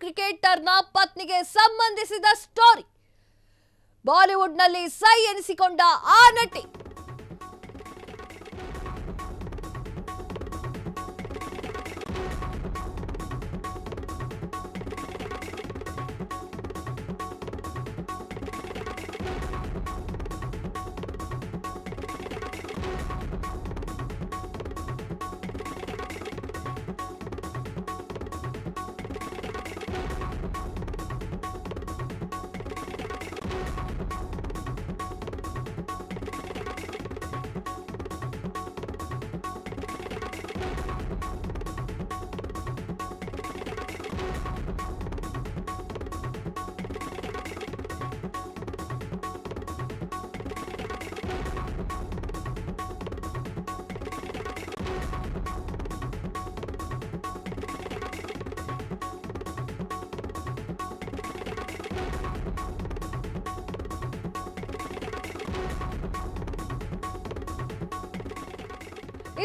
ಕ್ರಿಕೆಟರ್ನ ಪತ್ನಿಗೆ ಸಂಬಂಧಿಸಿದ ಸ್ಟೋರಿ. ಬಾಲಿವುಡ್ನಲ್ಲಿ ಸೈ ಎನಿಸಿಕೊಂಡ ಆ ನಟಿ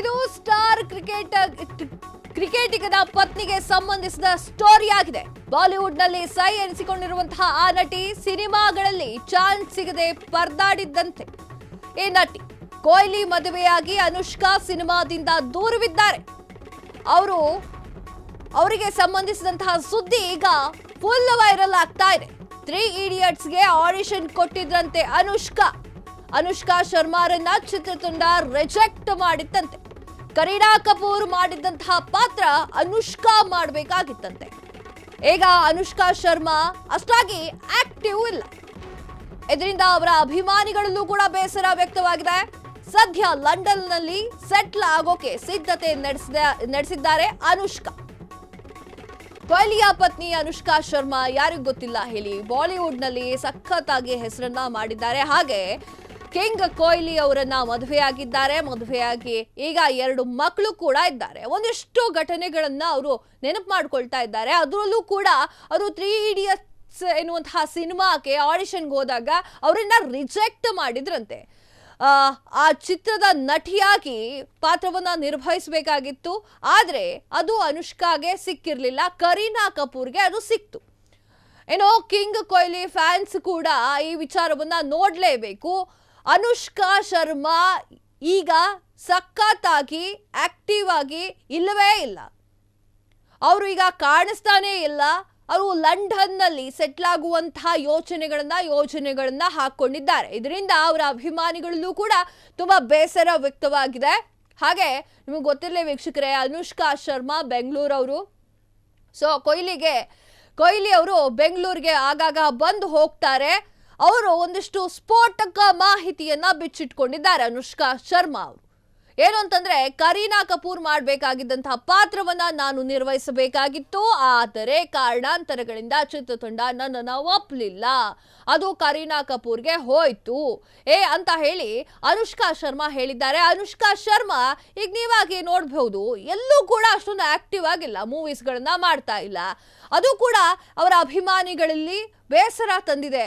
ಇದು ಸ್ಟಾರ್ ಕ್ರಿಕೆಟಿಗನ ಪತ್ನಿಗೆ ಸಂಬಂಧಿಸಿದ ಸ್ಟೋರಿ ಆಗಿದೆ. ಬಾಲಿವುಡ್ನಲ್ಲಿ ಸೈ ಎನಿಸಿಕೊಂಡಿರುವಂತಹ ಆ ನಟಿ ಸಿನಿಮಾಗಳಲ್ಲಿ ಚಾನ್ಸ್ ಸಿಗದೆ ಪರದಾಡಿದ್ದಂತೆ ಈ ನಟಿ ಕೊಹ್ಲಿ ಮದುವೆಯಾಗಿ ಅನುಷ್ಕಾ ಸಿನಿಮಾದಿಂದ ದೂರವಿದ್ದಾರೆ. ಅವರಿಗೆ ಸಂಬಂಧಿಸಿದಂತಹ ಸುದ್ದಿ ಈಗ ಫುಲ್ ವೈರಲ್ ಆಗ್ತಾ ಇದೆ. 3 ಇಡಿಯಟ್ಸ್ಗೆ ಆಡಿಷನ್ ಕೊಟ್ಟಿದ್ರಂತೆ ಅನುಷ್ಕಾ ಶರ್ಮಾರನ್ನ ಚಿತ್ರತಂಡ ರಿಜೆಕ್ಟ್ ಮಾಡಿತ್ತಂತೆ. ಕರೀನಾ ಕಪೂರ್ ಮಾಡಿದ್ದಂತಹ ಪಾತ್ರ ಅನುಷ್ಕಾ ಮಾಡಬೇಕಾಗಿತ್ತಂತೆ. ಈಗ ಅನುಷ್ಕಾ ಶರ್ಮಾ ಅಷ್ಟಾಗಿ ಆಕ್ಟಿವ್ ಇಲ್ಲ. ಇದರಿಂದ ಅವರ ಅಭಿಮಾನಿಗಳಲ್ಲೂ ಕೂಡ ಬೇಸರ ವ್ಯಕ್ತವಾಗಿದೆ. ಸದ್ಯ ಲಂಡನ್ನಲ್ಲಿ ಸೆಟ್ಲ್ ಆಗೋಕೆ ಸಿದ್ಧತೆ ನಡೆಸಿದ್ದಾರೆ ಅನುಷ್ಕಾ. ಕೊಹ್ಲಿಯ ಪತ್ನಿ ಅನುಷ್ಕಾ ಶರ್ಮಾ ಯಾರಿಗೂ ಗೊತ್ತಿಲ್ಲ ಹೇಳಿ, ಬಾಲಿವುಡ್ನಲ್ಲಿ ಸಖತ್ತಾಗಿ ಹೆಸರನ್ನ ಮಾಡಿದ್ದಾರೆ. ಹಾಗೆ ಕಿಂಗ್ ಕೊಹ್ಲಿ ಅವರನ್ನ ಮದುವೆಯಾಗಿ ಈಗ 2 ಮಕ್ಕಳು ಕೂಡ ಇದ್ದಾರೆ. ಒಂದಿಷ್ಟು ಘಟನೆಗಳನ್ನ ಅವರು ನೆನಪು ಮಾಡ್ಕೊಳ್ತಾ ಇದ್ದಾರೆ. ಅದರಲ್ಲೂ ಕೂಡ ಅವರು 3 ಇಡಿಯಟ್ಸ್ ಎನ್ನುವಂತಹ ಸಿನಿಮಾಕ್ಕೆ ಆಡಿಷನ್ಗೆ ಹೋದಾಗ ಅವರನ್ನ ರಿಜೆಕ್ಟ್ ಮಾಡಿದ್ರಂತೆ. ಆ ಚಿತ್ರದ ನಟಿಯಾಗಿ ಪಾತ್ರವನ್ನ ನಿರ್ವಹಿಸಬೇಕಾಗಿತ್ತು, ಆದ್ರೆ ಅದು ಅನುಷ್ಕಾಗೆ ಸಿಕ್ಕಿರ್ಲಿಲ್ಲ, ಕರೀನಾ ಕಪೂರ್ಗೆ ಅದು ಸಿಕ್ತು. ಏನೋ ಕಿಂಗ್ ಕೊಹ್ಲಿ ಫ್ಯಾನ್ಸ್ ಕೂಡ ಈ ವಿಚಾರವನ್ನ ನೋಡ್ಲೇಬೇಕು. ಅನುಷ್ಕಾ ಶರ್ಮಾ ಈಗ ಸಖತ್ತಾಗಿ ಆಕ್ಟಿವ್ ಆಗಿ ಇಲ್ಲವೇ ಇಲ್ಲ, ಅವರು ಈಗ ಕಾಣಿಸ್ತಾನೇ ಇಲ್ಲ. ಅವರು ಲಂಡನ್ನಲ್ಲಿ ಸೆಟ್ಲ್ ಆಗುವಂತಹ ಯೋಜನೆಗಳನ್ನ ಹಾಕೊಂಡಿದ್ದಾರೆ. ಇದರಿಂದ ಅವರ ಅಭಿಮಾನಿಗಳಲ್ಲೂ ಕೂಡ ತುಂಬಾ ಬೇಸರ ವ್ಯಕ್ತವಾಗಿದೆ. ಹಾಗೆ ನಿಮಗೆ ಗೊತ್ತಿರಲಿ ವೀಕ್ಷಕರೇ, ಅನುಷ್ಕಾ ಶರ್ಮಾ ಬೆಂಗಳೂರವರು. ಸೊ ಕೊಹ್ಲಿ ಅವರು ಬೆಂಗಳೂರಿಗೆ ಆಗಾಗ ಬಂದು ಹೋಗ್ತಾರೆ. ಅವರು ಒಂದಿಷ್ಟು ಸ್ಫೋಟಕ ಮಾಹಿತಿಯನ್ನ ಬಿಚ್ಚಿಟ್ಕೊಂಡಿದ್ದಾರೆ ಅನುಷ್ಕಾ ಶರ್ಮಾ ಅವರು. ಏನು ಅಂತಂದ್ರೆ, ಕರೀನಾ ಕಪೂರ್ ಮಾಡಬೇಕಾಗಿದ್ದಂತಹ ಪಾತ್ರವನ್ನ ನಾನು ನಿರ್ವಹಿಸಬೇಕಾಗಿತ್ತು, ಆದರೆ ಕಾರಣಾಂತರಗಳಿಂದ ಚಿತ್ರತಂಡ ನನ್ನನ್ನು ಒಪ್ಪಲಿಲ್ಲ, ಅದು ಕರೀನಾ ಕಪೂರ್ಗೆ ಹೋಯ್ತು ಅಂತ ಹೇಳಿ ಅನುಷ್ಕಾ ಶರ್ಮಾ ಹೇಳಿದ್ದಾರೆ. ಅನುಷ್ಕಾ ಶರ್ಮಾ ಈಗ ನೀವಾಗಿ ನೋಡಬಹುದು, ಎಲ್ಲೂ ಕೂಡ ಅಷ್ಟೊಂದು ಆಕ್ಟಿವ್ ಆಗಿಲ್ಲ, ಮೂವೀಸ್ಗಳನ್ನ ಮಾಡ್ತಾ ಇಲ್ಲ. ಅದು ಕೂಡ ಅವರ ಅಭಿಮಾನಿಗಳಲ್ಲಿ ಬೇಸರ ತಂದಿದೆ.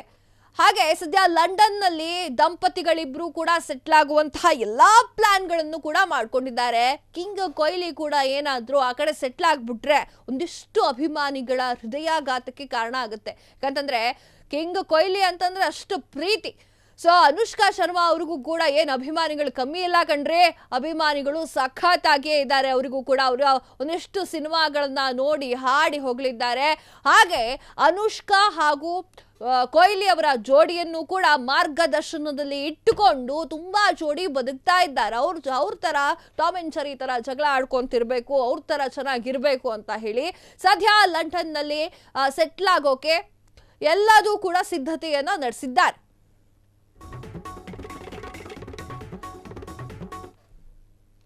ಹಾಗೆ ಸದ್ಯ ಲಂಡನ್ನಲ್ಲಿ ದಂಪತಿಗಳಿಬ್ರು ಕೂಡ ಸೆಟ್ಲ್ ಆಗುವಂತಹ ಎಲ್ಲಾ ಪ್ಲಾನ್ಗಳನ್ನು ಕೂಡ ಮಾಡ್ಕೊಂಡಿದ್ದಾರೆ. ಕಿಂಗ್ ಕೊಹ್ಲಿ ಕೂಡ ಏನಾದ್ರೂ ಆ ಕಡೆ ಸೆಟ್ಲ್ ಆಗ್ಬಿಟ್ರೆ ಒಂದಿಷ್ಟು ಅಭಿಮಾನಿಗಳ ಹೃದಯಾಘಾತಕ್ಕೆ ಕಾರಣ ಆಗುತ್ತೆ. ಯಾಕಂತಂದ್ರೆ ಕಿಂಗ್ ಕೊಹ್ಲಿ ಅಂತಂದ್ರೆ ಅಷ್ಟು ಪ್ರೀತಿ. ಸೊ ಅನುಷ್ಕಾ ಶರ್ಮಾ ಅವ್ರಿಗೂ ಕೂಡ ಏನು ಅಭಿಮಾನಿಗಳು ಕಮ್ಮಿ ಇಲ್ಲ ಕಣ್ರೆ, ಅಭಿಮಾನಿಗಳು ಸಖತ್ತಾಗಿಯೇ ಇದ್ದಾರೆ. ಅವರಿಗೂ ಕೂಡ ಅವರು ಒಂದಿಷ್ಟು ಸಿನಿಮಾಗಳನ್ನ ನೋಡಿ ಹಾಡಿ ಹೋಗಲಿದ್ದಾರೆ. ಹಾಗೆ ಅನುಷ್ಕಾ ಹಾಗೂ ಕೊಹ್ಲಿ ಅವರ ಜೋಡಿಯನ್ನು ಕೂಡ ಮಾರ್ಗದರ್ಶನದಲ್ಲಿ ಇಟ್ಟುಕೊಂಡು ತುಂಬಾ ಜೋಡಿ ಬದುಕ್ತಾ ಇದ್ದಾರೆ. ಅವ್ರ ತರ ಟಾಮ್ ಅಂಡ್ ಜೆರ್ರಿ ತರ ಜಗಳ ಆಡ್ಕೊಂತಿರ್ಬೇಕು, ಅವ್ರ ತರ ಚೆನ್ನಾಗಿರ್ಬೇಕು ಅಂತ ಹೇಳಿ ಸದ್ಯ ಲಂಡನ್ನಲ್ಲಿ ಸೆಟ್ಲ್ ಆಗೋಕೆ ಎಲ್ಲದೂ ಕೂಡ ಸಿದ್ಧತೆಯನ್ನ ನಡೆಸಿದ್ದಾರೆ.